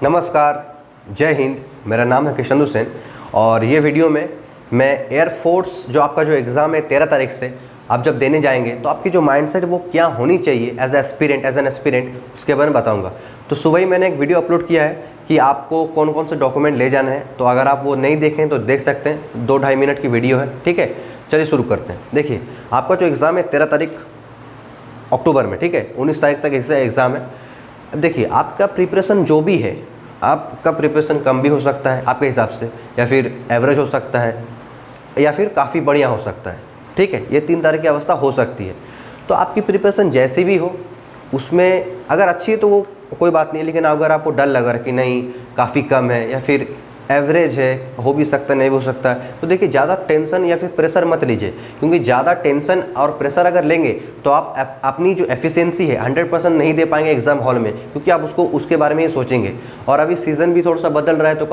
नमस्कार, जय हिंद। मेरा नाम है किशन हुसैन और ये वीडियो में मैं एयरफोर्स जो आपका जो एग्ज़ाम है 13 तारीख से आप जब देने जाएंगे तो आपकी जो माइंडसेट वो क्या होनी चाहिए एज एन एस्पिरेंट उसके बारे में बताऊंगा। तो सुबह ही मैंने एक वीडियो अपलोड किया है कि आपको कौन कौन से डॉक्यूमेंट ले जाने हैं, तो अगर आप वो नहीं देखें तो देख सकते हैं। 2-2.5 मिनट की वीडियो है, ठीक है। चलिए शुरू करते हैं। देखिए, आपका जो एग्ज़ाम है 13 तारीख अक्टूबर में, ठीक है, 19 तारीख तक इससे एग्ज़ाम है। अब देखिए, आपका प्रिपरेशन जो भी है, आपका प्रिपरेशन कम भी हो सकता है आपके हिसाब से, या फिर एवरेज हो सकता है, या फिर काफ़ी बढ़िया हो सकता है, ठीक है। ये 3 तरह की अवस्था हो सकती है। तो आपकी प्रिपरेशन जैसी भी हो, उसमें अगर अच्छी है तो वो कोई बात नहीं है, लेकिन अगर आपको डर लग रहा है कि नहीं काफ़ी कम है या फिर एवरेज है, हो भी सकता है नहीं भी हो सकता है, तो देखिए ज़्यादा टेंशन या फिर प्रेशर मत लीजिए, क्योंकि ज़्यादा टेंशन और प्रेशर अगर लेंगे तो आप अपनी जो एफिशिएंसी है 100% नहीं दे पाएंगे एग्ज़ाम हॉल में, क्योंकि आप उसके बारे में ही सोचेंगे। और अभी सीज़न भी थोड़ा सा बदल रहा है, तो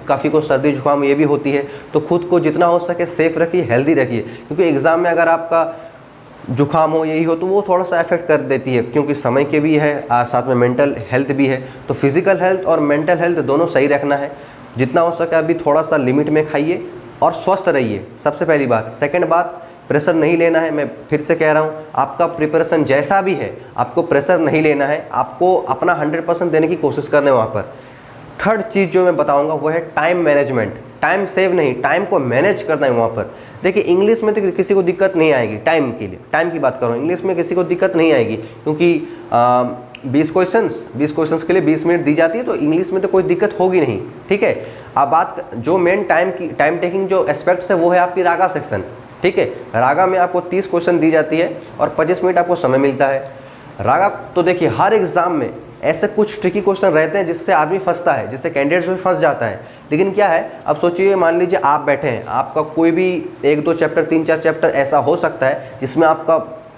काफ़ी को सर्दी जुकाम ये भी होती है। तो खुद को जितना हो सके सेफ़ रखिए, हेल्दी रखिए, क्योंकि एग्ज़ाम में अगर आपका जुकाम हो यही हो तो वो थोड़ा सा इफेक्ट कर देती है, क्योंकि समय के भी है, साथ में मेंटल हेल्थ भी है। तो फिज़िकल हेल्थ और मेंटल हेल्थ दोनों सही रखना है। जितना हो सके अभी थोड़ा सा लिमिट में खाइए और स्वस्थ रहिए, सबसे पहली बात। सेकंड बात, प्रेशर नहीं लेना है। मैं फिर से कह रहा हूँ, आपका प्रिपरेशन जैसा भी है आपको प्रेशर नहीं लेना है, आपको अपना 100% देने की कोशिश करना है वहाँ पर। थर्ड चीज़ जो मैं बताऊँगा वो है टाइम मैनेजमेंट। टाइम सेव नहीं, टाइम को मैनेज करना है वहाँ पर। देखिए, इंग्लिश में तो किसी को दिक्कत नहीं आएगी। टाइम के लिए, टाइम की बात करूँ, इंग्लिश में किसी को दिक्कत नहीं आएगी, क्योंकि 20 क्वेश्चंस के लिए 20 मिनट दी जाती है, तो इंग्लिश में तो कोई दिक्कत होगी नहीं, ठीक है। अब बात जो मेन टाइम टेकिंग जो एस्पेक्ट्स है वो है आपकी रागा सेक्शन, ठीक है। रागा में आपको 30 क्वेश्चन दी जाती है और 25 मिनट आपको समय मिलता है। रागा तो देखिए, हर एग्ज़ाम में ऐसे कुछ ट्रिकी क्वेश्चन रहते हैं जिससे आदमी फंसता है, जिससे कैंडिडेट्स भी फंस जाता है। लेकिन क्या है, अब सोचिए, मान लीजिए आप बैठे हैं, आपका कोई भी 1-2 चैप्टर 3-4 चैप्टर ऐसा हो सकता है जिसमें आपका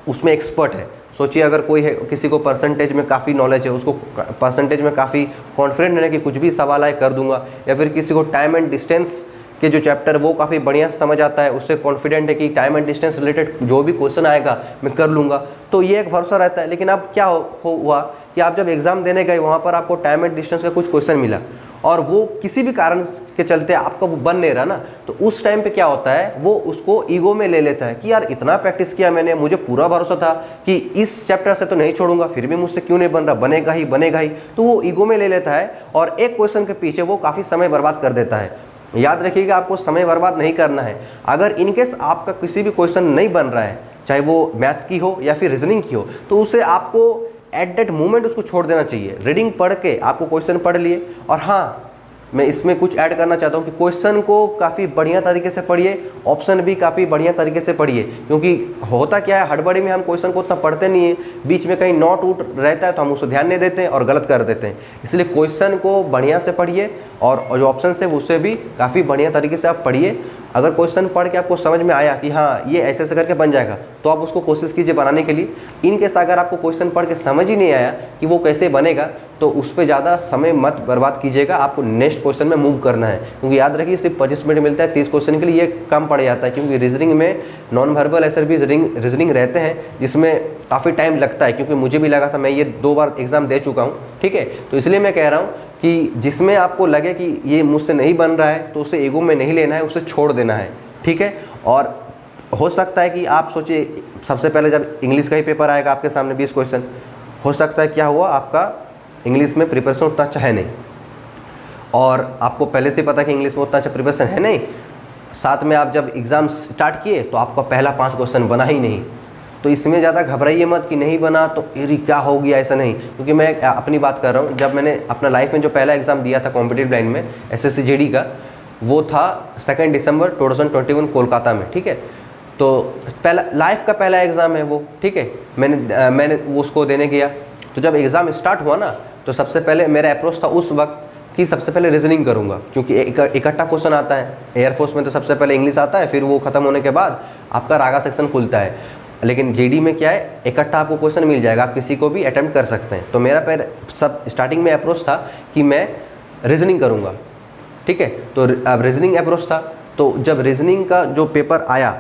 उसमें एक्सपर्ट है। सोचिए, अगर कोई है, किसी को परसेंटेज में काफ़ी नॉलेज है, उसको परसेंटेज में काफ़ी कॉन्फिडेंट है कि कुछ भी सवाल आए कर दूंगा, या फिर किसी को टाइम एंड डिस्टेंस के जो चैप्टर वो काफ़ी बढ़िया से समझ आता है, उससे कॉन्फिडेंट है कि टाइम एंड डिस्टेंस रिलेटेड जो भी क्वेश्चन आएगा मैं कर लूँगा, तो ये एक भरोसा रहता है। लेकिन अब क्या हुआ कि आप जब एग्ज़ाम देने गए, वहाँ पर आपको टाइम एंड डिस्टेंस का कुछ क्वेश्चन मिला और वो किसी भी कारण के चलते आपका वो बन नहीं रहा ना, तो उस टाइम पे क्या होता है, वो उसको ईगो में ले लेता है कि यार इतना प्रैक्टिस किया मैंने, मुझे पूरा भरोसा था कि इस चैप्टर से तो नहीं छोड़ूंगा, फिर भी मुझसे क्यों नहीं बन रहा, बनेगा ही। तो वो ईगो में ले लेता है और एक क्वेश्चन के पीछे वो काफ़ी समय बर्बाद कर देता है। याद रखिएगा, आपको समय बर्बाद नहीं करना है। अगर इनकेस आपका किसी भी क्वेश्चन नहीं बन रहा है, चाहे वो मैथ की हो या फिर रीजनिंग की हो, तो उसे आपको एट दैट मोमेंट उसको छोड़ देना चाहिए। रीडिंग पढ़ के आपको क्वेश्चन पढ़ लिए, और हाँ, मैं इसमें कुछ ऐड करना चाहता हूँ कि क्वेश्चन को काफ़ी बढ़िया तरीके से पढ़िए, ऑप्शन भी काफ़ी बढ़िया तरीके से पढ़िए, क्योंकि होता क्या है, हड़बड़ी में हम क्वेश्चन को उतना पढ़ते नहीं है, बीच में कहीं नोट उट रहता है तो हम उसको ध्यान नहीं देते हैं और गलत कर देते हैं। इसलिए क्वेश्चन को बढ़िया से पढ़िए और जो ऑप्शन है उससे भी काफ़ी बढ़िया तरीके से आप पढ़िए। अगर क्वेश्चन पढ़ के आपको समझ में आया कि हाँ ये ऐसे ऐसे करके बन जाएगा, तो आप उसको कोशिश कीजिए बनाने के लिए। इन केस अगर आपको क्वेश्चन पढ़ के समझ ही नहीं आया कि वो कैसे बनेगा, तो उस पर ज़्यादा समय मत बर्बाद कीजिएगा, आपको नेक्स्ट क्वेश्चन में मूव करना है। क्योंकि याद रखिए, सिर्फ 25 मिनट मिलता है 30 क्वेश्चन के लिए, ये कम पड़ जाता है, क्योंकि रीजनिंग में नॉन वर्बल ऐसे भी रीजनिंग रहते हैं जिसमें काफ़ी टाइम लगता है, क्योंकि मुझे भी लगा था, मैं ये 2 बार एग्ज़ाम दे चुका हूँ, ठीक है। तो इसलिए मैं कह रहा हूँ कि जिसमें आपको लगे कि ये मुझसे नहीं बन रहा है, तो उसे ईगो में नहीं लेना है, उसे छोड़ देना है, ठीक है। और हो सकता है कि आप सोचिए, सबसे पहले जब इंग्लिश का ही पेपर आएगा आपके सामने 20 क्वेश्चन, हो सकता है क्या हुआ, आपका इंग्लिश में प्रिपरेशन उतना अच्छा है नहीं, और आपको पहले से पता कि इंग्लिश में उतना अच्छा प्रिपरेशन है नहीं, साथ में आप जब एग्ज़ाम स्टार्ट किए तो आपका पहला 5 क्वेश्चन बना ही नहीं। तो इसमें ज़्यादा घबराइए मत कि नहीं बना तो अरे क्या हो गया, ऐसा नहीं। क्योंकि मैं अपनी बात कर रहा हूँ, जब मैंने अपना लाइफ में जो पहला एग्ज़ाम दिया था कॉम्पिटिटिव लाइन में SSC GD का, वो था 2 दिसंबर 2021 कोलकाता में, ठीक है। तो लाइफ का पहला एग्ज़ाम है वो, ठीक है। मैंने उसको देने गया, तो जब एग्ज़ाम स्टार्ट हुआ ना, तो सबसे पहले मेरा अप्रोच था उस वक्त कि सबसे पहले रीजनिंग करूँगा, क्योंकि इकट्ठा क्वेश्चन आता है। एयरफोर्स में तो सबसे पहले इंग्लिश आता है, फिर वो ख़त्म होने के बाद आपका रागा सेक्शन खुलता है। लेकिन GD में क्या है, इकट्ठा आपको क्वेश्चन मिल जाएगा, आप किसी को भी अटैम्प्ट कर सकते हैं। तो मेरा सब स्टार्टिंग में अप्रोच था कि मैं रीजनिंग करूँगा, ठीक है। तो अब रीजनिंग अप्रोच था, तो जब रीजनिंग का जो पेपर आया,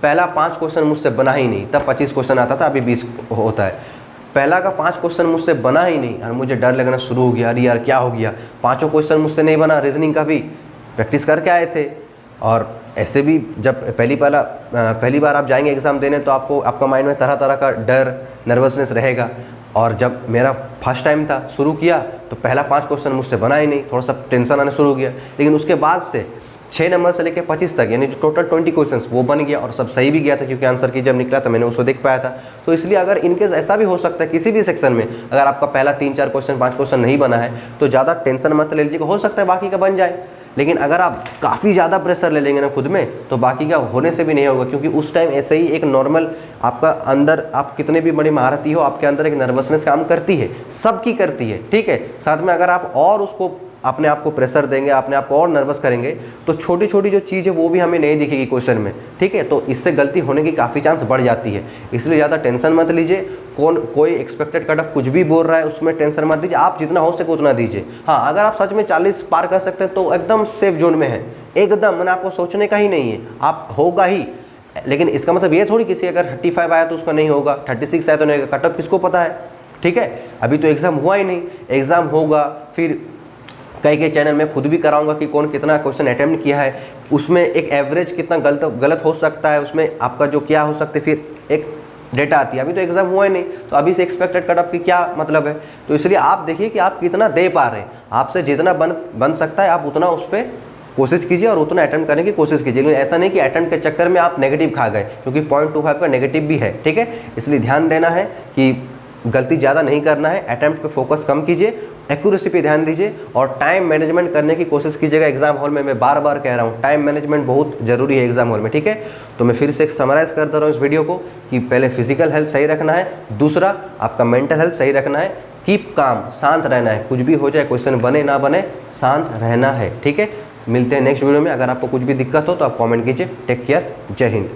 पहला 5 क्वेश्चन मुझसे बना ही नहीं, तब 25 क्वेश्चन आता था, अभी 20 होता है। पहला का 5 क्वेश्चन मुझसे बना ही नहीं और मुझे डर लगना शुरू हो गया, अरे यार क्या हो गया, 5 क्वेश्चन मुझसे नहीं बना, रीजनिंग का भी प्रैक्टिस करके आए थे। और ऐसे भी जब पहली बार आप जाएंगे एग्ज़ाम देने तो आपका माइंड में तरह तरह का डर, नर्वसनेस रहेगा। और जब मेरा फर्स्ट टाइम था, शुरू किया तो पहला 5 क्वेश्चन मुझसे बना ही नहीं, थोड़ा सा टेंशन आना शुरू हो गया। लेकिन उसके बाद से 6 नंबर से लेकर 25 तक, यानी जो टोटल 20 क्वेश्चन वो बन गया और सब सही भी गया था, क्योंकि आंसर की जब निकला तो मैंने उसको देख पाया था। तो इसलिए अगर इनकेस ऐसा भी हो सकता है किसी भी सेक्शन में अगर आपका पहला 3-4 क्वेश्चन 5 क्वेश्चन नहीं बना है तो ज़्यादा टेंशन मत ले लीजिएगा, हो सकता है बाकी का बन जाए। लेकिन अगर आप काफ़ी ज़्यादा प्रेशर ले लेंगे ना खुद में तो बाकी का होने से भी नहीं होगा, क्योंकि उस टाइम ऐसे ही एक नॉर्मल आपका अंदर, आप कितने भी बड़ी महारथी हो, आपके अंदर एक नर्वसनेस काम करती है, सबकी करती है, ठीक है। साथ में अगर आप और उसको अपने आप को प्रेशर देंगे, अपने आप को और नर्वस करेंगे तो छोटी छोटी जो चीज़ है वो भी हमें नहीं दिखेगी क्वेश्चन में, ठीक है। तो इससे गलती होने की काफ़ी चांस बढ़ जाती है, इसलिए ज़्यादा टेंशन मत लीजिए। कोई एक्सपेक्टेड कट ऑफ कुछ भी बोल रहा है उसमें टेंशन मत दीजिए, आप जितना हो सके उतना दीजिए। हाँ, अगर आप सच में 40 पार कर सकते हैं तो एकदम सेफ जोन में है, एकदम, मैंने आपको सोचने का ही नहीं है, आप होगा ही। लेकिन इसका मतलब ये थोड़ी किसी अगर 35 आया तो उसका नहीं होगा, 36 आया तो नहीं होगा, कट ऑफ किसको पता है, ठीक है। अभी तो एग्ज़ाम हुआ ही नहीं, एग्ज़ाम होगा, फिर कई चैनल में खुद भी कराऊंगा कि कौन कितना क्वेश्चन अटेम्प्ट किया है, उसमें एक एवरेज कितना गलत हो सकता है, उसमें आपका जो क्या हो सकता है, फिर एक डेटा आती है। अभी तो एग्ज़ाम हुआ ही नहीं तो अभी से एक्सपेक्टेड कट ऑफ की क्या मतलब है। तो इसलिए आप देखिए कि आप कितना दे पा रहे हैं, आपसे जितना बन सकता है आप उतना उस पर कोशिश कीजिए और उतना अटेम्प्ट करने की कोशिश कीजिए। लेकिन ऐसा नहीं कि अटेम्प्ट के चक्कर में आप नेगेटिव खा गए, क्योंकि 0.25 का नेगेटिव भी है, ठीक है। इसलिए ध्यान देना है कि गलती ज़्यादा नहीं करना है, अटेम्प्ट पे फोकस कम कीजिए, एक्यूरेसी पे ध्यान दीजिए और टाइम मैनेजमेंट करने की कोशिश कीजिएगा। एग्जाम हॉल में मैं बार बार कह रहा हूँ, टाइम मैनेजमेंट बहुत ज़रूरी है एग्जाम हॉल में, ठीक है। तो मैं फिर से एक समराइज़ करता रहा हूँ इस वीडियो को कि पहले फिजिकल हेल्थ सही रखना है, दूसरा आपका मेंटल हेल्थ सही रखना है, कीप काम, शांत रहना है, कुछ भी हो जाए, क्वेश्चन बने ना बने, शांत रहना है, ठीक है। मिलते हैं नेक्स्ट वीडियो में। अगर आपको कुछ भी दिक्कत हो तो आप कमेंट कीजिए। टेक केयर, जय हिंद।